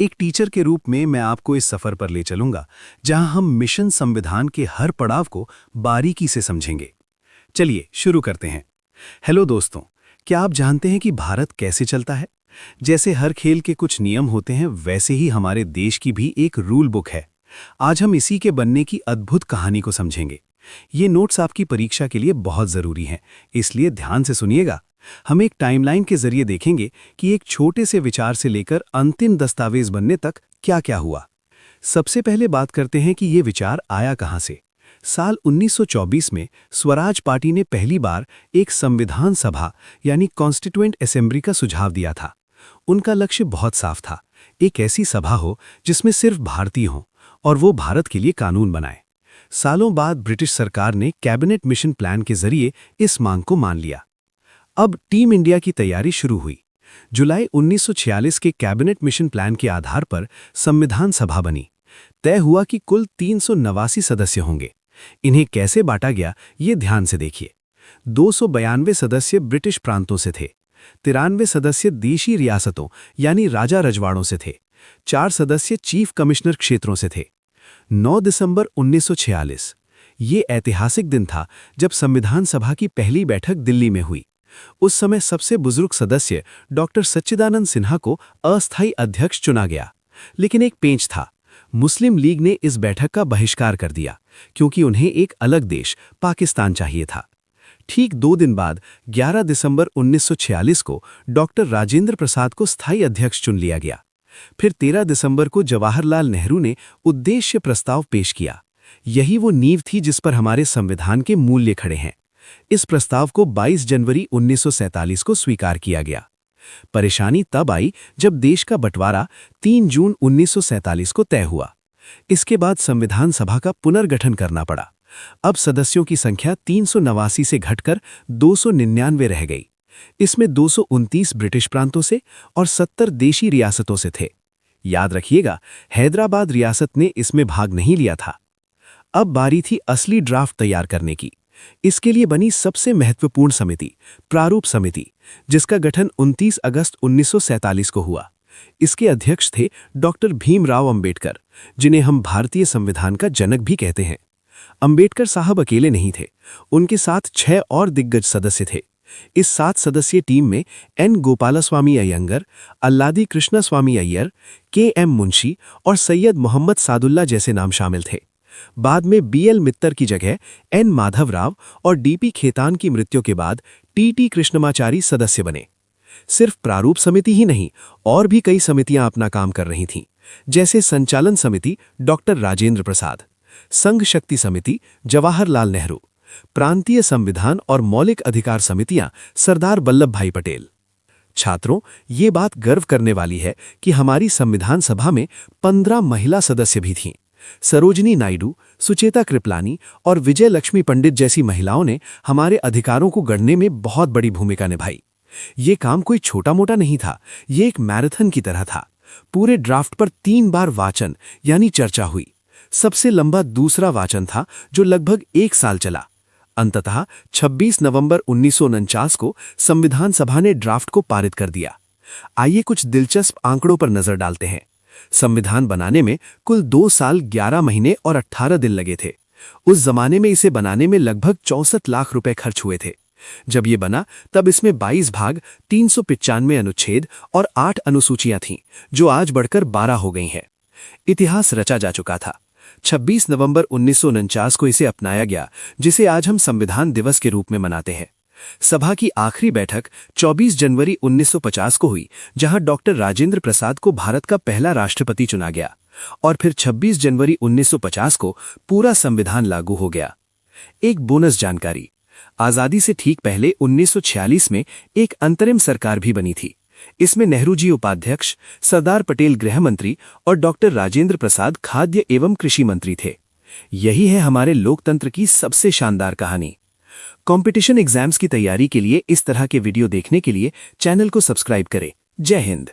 एक टीचर के रूप में मैं आपको इस सफर पर ले चलूंगा जहां हम मिशन संविधान के हर पड़ाव को बारीकी से समझेंगे। चलिए शुरू करते हैं। हेलो दोस्तों, क्या आप जानते हैं कि भारत कैसे चलता है? जैसे हर खेल के कुछ नियम होते हैं, वैसे ही हमारे देश की भी एक रूल बुक है। आज हम इसी के बनने की अद्भुत कहानी को समझेंगे। ये नोट्स आपकी परीक्षा के लिए बहुत जरूरी हैं, इसलिए ध्यान से सुनिएगा। हम एक टाइमलाइन के जरिए देखेंगे कि एक छोटे से विचार से लेकर अंतिम दस्तावेज बनने तक क्या-क्या हुआ। सबसे पहले बात करते हैं कि ये विचार आया कहां से। साल 1924 में स्वराज पार्टी ने पहली बार एक संविधान सभा यानी कॉन्स्टिट्यूएंट असेंबली का सुझाव दिया था। उनका लक्ष्य बहुत साफ था, एक ऐसी सभा हो जिसमें सिर्फ भारतीय हों और वो भारत के लिए कानून बनाए। सालों बाद ब्रिटिश सरकार ने कैबिनेट मिशन प्लान के जरिए इस मांग को मान लिया। अब टीम इंडिया की तैयारी शुरू हुई। जुलाई 1946 के कैबिनेट मिशन प्लान के आधार पर संविधान सभा बनी। तय हुआ कि कुल 389 सदस्य होंगे। इन्हें कैसे बांटा गया, ये ध्यान से देखिए। 292 सदस्य ब्रिटिश प्रांतों से थे, 93 सदस्य देशी रियासतों यानी राजा रजवाड़ों से थे, 4 सदस्य चीफ कमिश्नर क्षेत्रों से थे। 9 दिसंबर 1946 ये ऐतिहासिक दिन था जब संविधान सभा की पहली बैठक दिल्ली में हुई। उस समय सबसे बुजुर्ग सदस्य डॉक्टर सच्चिदानंद सिन्हा को अस्थायी अध्यक्ष चुना गया। लेकिन एक पेंच था, मुस्लिम लीग ने इस बैठक का बहिष्कार कर दिया क्योंकि उन्हें एक अलग देश पाकिस्तान चाहिए था। ठीक 2 दिन बाद 11 दिसंबर 1946 को डॉक्टर राजेंद्र प्रसाद को स्थायी अध्यक्ष चुन लिया गया। फिर 13 दिसंबर को जवाहरलाल नेहरू ने उद्देश्य प्रस्ताव पेश किया। यही वो नींव थी जिस पर हमारे संविधान के मूल्य खड़े हैं। इस प्रस्ताव को 22 जनवरी 1947 को स्वीकार किया गया। परेशानी तब आई जब देश का बंटवारा 3 जून 1947 को तय हुआ। इसके बाद संविधान सभा का पुनर्गठन करना पड़ा। अब सदस्यों की संख्या 389 से घटकर 299 रह गई। इसमें 229 ब्रिटिश प्रांतों से और 70 देशी रियासतों से थे। याद रखिएगा, हैदराबाद रियासत ने इसमें भाग नहीं लिया था। अब बारी थी असली ड्राफ्ट तैयार करने की। इसके लिए बनी सबसे महत्वपूर्ण समिति, प्रारूप समिति, जिसका गठन 29 अगस्त 1947 को हुआ। इसके अध्यक्ष थे डॉक्टर भीमराव अंबेडकर, जिन्हें हम भारतीय संविधान का जनक भी कहते हैं। अंबेडकर साहब अकेले नहीं थे, उनके साथ 6 और दिग्गज सदस्य थे। इस 7 सदस्यीय टीम में एन गोपालस्वामी अयंगर, अल्लादी कृष्णस्वामी अय्यर, के.एम. मुंशी और सैयद मोहम्मद सादुल्ला जैसे नाम शामिल थे। बाद में बी.एल. मित्तर की जगह एन. माधवराव और डी.पी. खेतान की मृत्यु के बाद टी.टी. कृष्णमाचारी सदस्य बने। सिर्फ प्रारूप समिति ही नहीं, और भी कई समितियां अपना काम कर रही थीं, जैसे संचालन समिति डॉक्टर राजेंद्र प्रसाद, संघ शक्ति समिति जवाहरलाल नेहरू, प्रांतीय संविधान और मौलिक अधिकार समितियां सरदार वल्लभ भाई पटेल। छात्रों, ये बात गर्व करने वाली है कि हमारी संविधान सभा में 15 महिला सदस्य भी थीं। सरोजिनी नायडू, सुचेता कृपलानी और विजय लक्ष्मी पंडित जैसी महिलाओं ने हमारे अधिकारों को गढ़ने में बहुत बड़ी भूमिका निभाई। ये काम कोई छोटा मोटा नहीं था, ये एक मैराथन की तरह था। पूरे ड्राफ्ट पर 3 बार वाचन यानी चर्चा हुई। सबसे लंबा दूसरा वाचन था जो लगभग 1 साल चला। अंततः 26 नवंबर 1949 को संविधान सभा ने ड्राफ्ट को पारित कर दिया। आइए कुछ दिलचस्प आंकड़ों पर नजर डालते हैं। संविधान बनाने में कुल 2 साल 11 महीने और 18 दिन लगे थे। उस जमाने में इसे बनाने में लगभग 64 लाख रुपए खर्च हुए थे। जब ये बना तब इसमें 22 भाग, 395 अनुच्छेद और 8 अनुसूचियां थीं, जो आज बढ़कर 12 हो गई हैं। इतिहास रचा जा चुका था। 26 नवंबर 1949 को इसे अपनाया गया, जिसे आज हम संविधान दिवस के रूप में मनाते हैं। सभा की आखिरी बैठक 24 जनवरी 1950 को हुई, जहां डॉक्टर राजेंद्र प्रसाद को भारत का पहला राष्ट्रपति चुना गया, और फिर 26 जनवरी 1950 को पूरा संविधान लागू हो गया। एक बोनस जानकारी, आजादी से ठीक पहले 1946 में एक अंतरिम सरकार भी बनी थी। इसमें नेहरू जी उपाध्यक्ष, सरदार पटेल गृह मंत्री और डॉक्टर राजेंद्र प्रसाद खाद्य एवं कृषि मंत्री थे। यही है हमारे लोकतंत्र की सबसे शानदार कहानी। कंपटीशन एग्जाम्स की तैयारी के लिए इस तरह के वीडियो देखने के लिए चैनल को सब्सक्राइब करें। जय हिंद।